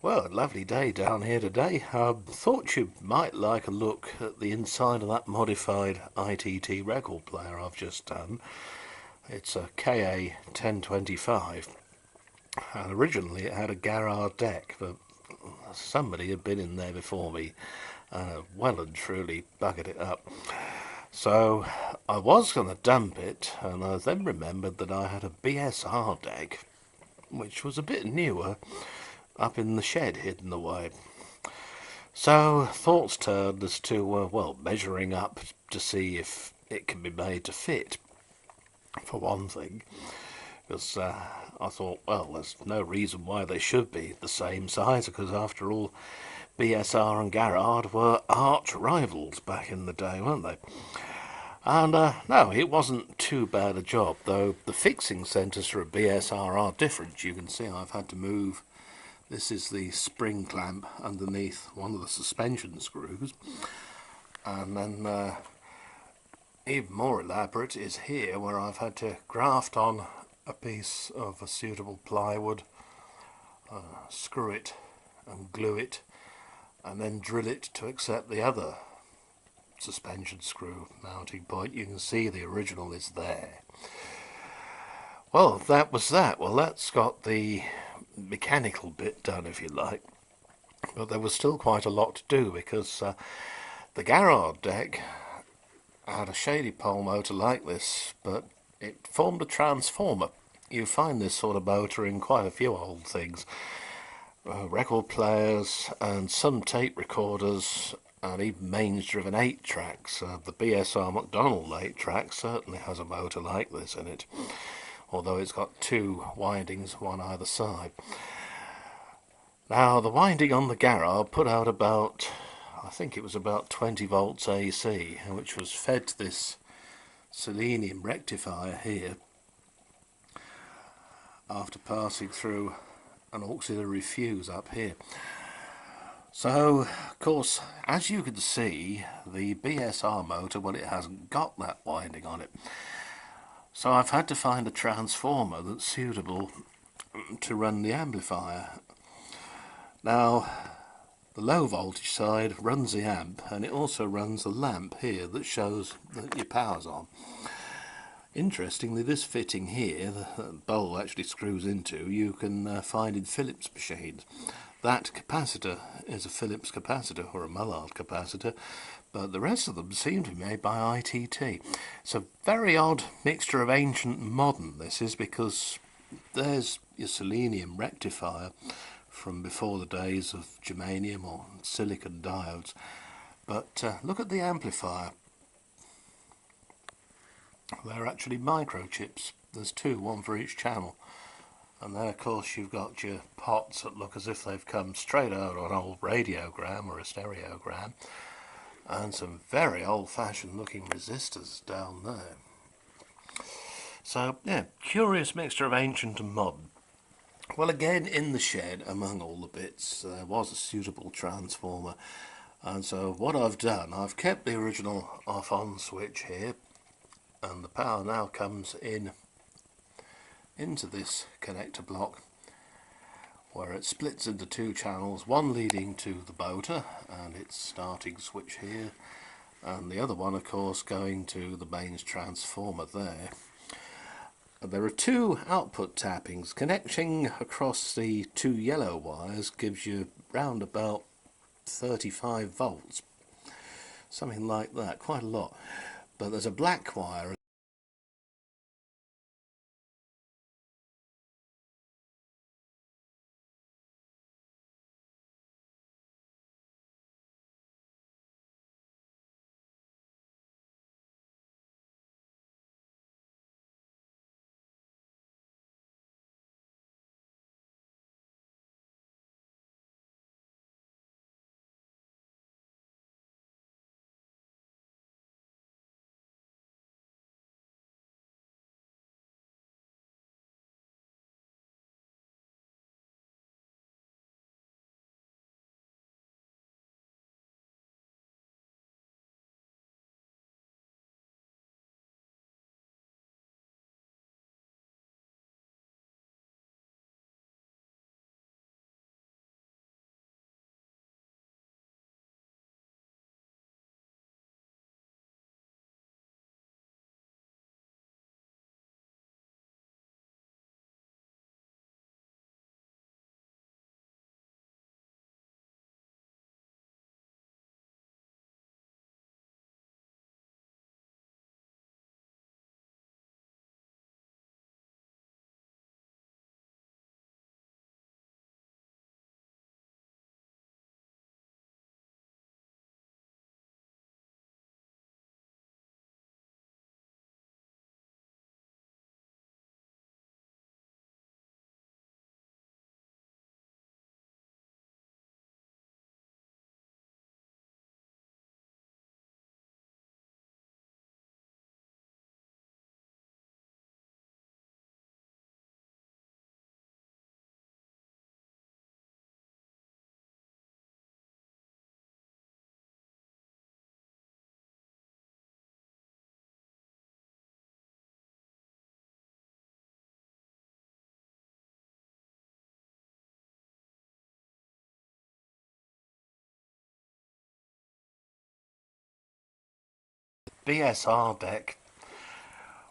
Well, a lovely day down here today. Thought you might like a look at the inside of that modified ITT record player I've just done. It's a KA 1025, and originally it had a Garrard deck, but somebody had been in there before me and well and truly buggered it up. So I was going to dump it, and I then remembered that I had a BSR deck, which was a bit newer, up in the shed hidden away. So thoughts turned as to, measuring up to see if it can be made to fit, for one thing. Because I thought, well, there's no reason why they should be the same size, because after all, BSR and Garrard were arch rivals back in the day, weren't they? And no, it wasn't too bad a job, though the fixing centres for a BSR are different. You can see I've had to move. This is the spring clamp underneath one of the suspension screws, and then even more elaborate is here, where I've had to graft on a piece of a suitable plywood, screw it and glue it, and then drill it to accept the other suspension screw mounting point. You can see the original is there. Well, that was that. Well, that's got the mechanical bit done, if you like. But there was still quite a lot to do, because the Garrard deck had a shady pole motor like this, but it formed a transformer. You find this sort of motor in quite a few old things. Record players and some tape recorders, and even mains-driven 8-tracks. The BSR McDonald 8-track certainly has a motor like this in it, although it's got two windings, one either side. Now, the winding on the Garrard put out about, I think it was about 20 volts AC, which was fed to this selenium rectifier here after passing through an auxiliary fuse up here. So, of course, as you can see, the BSR motor, well, it hasn't got that winding on it. So I've had to find a transformer that's suitable to run the amplifier. Now, the low voltage side runs the amp, and it also runs the lamp here that shows that your power's on. Interestingly, this fitting here, the bowl actually screws into, you can find in Philips machines. That capacitor is a Philips capacitor or a Mullard capacitor, but the rest of them seem to be made by ITT. It's a very odd mixture of ancient and modern, this is, because there's your selenium rectifier from before the days of germanium or silicon diodes. But look at the amplifier. They're actually microchips. There's two, one for each channel. And then, of course, you've got your pots that look as if they've come straight out of an old radiogram or a stereogram, and some very old-fashioned looking resistors down there. So, yeah, curious mixture of ancient and modern. Well, again, in the shed, among all the bits, there was a suitable transformer. And so what I've done, I've kept the original off-on switch here, and the power now comes in into this connector block, where it splits into two channels, one leading to the motor and its starting switch here, and the other one, of course, going to the mains transformer there. And there are two output tappings. Connecting across the two yellow wires gives you round about 35 volts, something like that, quite a lot. But there's a black wire BSR deck,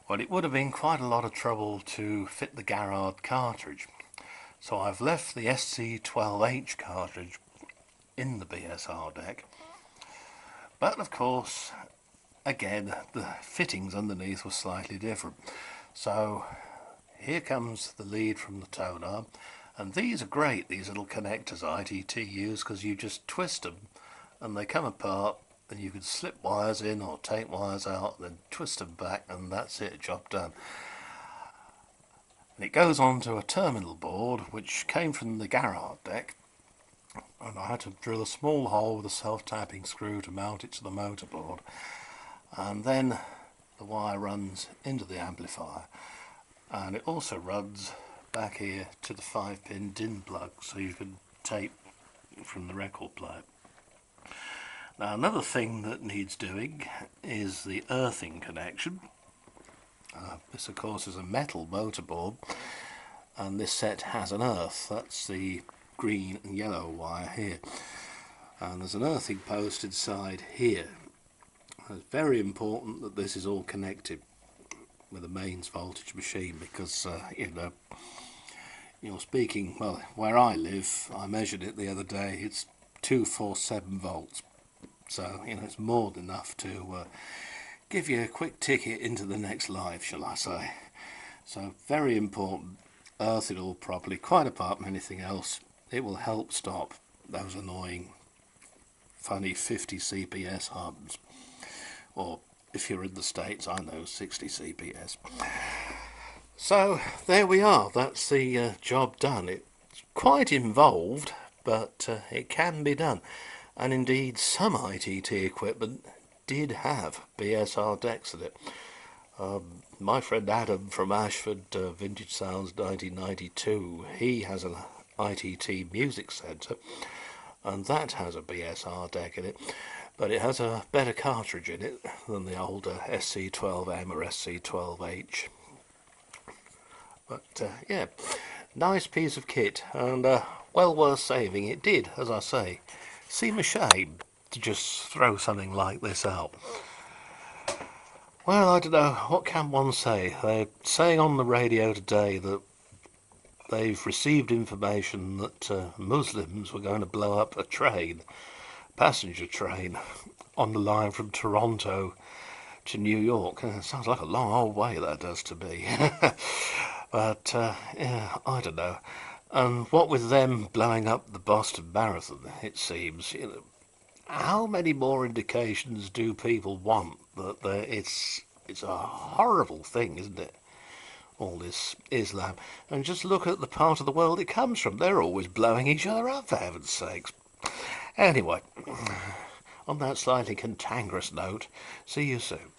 well, it would have been quite a lot of trouble to fit the Garrard cartridge. So I've left the SC12H cartridge in the BSR deck. But of course, again, the fittings underneath were slightly different. So here comes the lead from the tone arm. And these are great, these little connectors ITT use, because you just twist them and they come apart, and you can slip wires in or take wires out and then twist them back, and that's it, job done. And it goes on to a terminal board which came from the Garrard deck, and I had to drill a small hole with a self-tapping screw to mount it to the motor board, and then the wire runs into the amplifier, and it also runs back here to the 5-pin DIN plug, so you can tape from the record player. Now, another thing that needs doing is the earthing connection. This of course is a metal motor board, and this set has an earth. That's the green and yellow wire here, and there's an earthing post inside here. It's very important that this is all connected with a mains voltage machine, because you're speaking, well, where I live, I measured it the other day, it's 247 volts, so it's more than enough to give you a quick ticket into the next life, shall I say. So very important, earth it all properly, quite apart from anything else. It will help stop those annoying funny 50 CPS hums, or if you're in the States, I know, 60 CPS. So there we are, that's the job done. It's quite involved, but it can be done, and indeed some ITT equipment did have BSR decks in it. My friend Adam from Ashford, Vintage Sounds 1992, he has an ITT Music Centre, and that has a BSR deck in it, but it has a better cartridge in it than the older SC12M or SC12H. But yeah, nice piece of kit, and well worth saving. It did, as I say, seem a shame to just throw something like this out. Well, I don't know, what can one say? They're saying on the radio today that they've received information that Muslims were going to blow up a train, passenger train, on the line from Toronto to New York. It sounds like a long old way, that does to me. But yeah, I don't know. And what with them blowing up the Boston Marathon, it seems, how many more indications do people want that it's a horrible thing, isn't it? All this Islam. And just look at the part of the world it comes from. They're always blowing each other up, for heaven's sakes. Anyway, on that slightly cantankerous note, see you soon.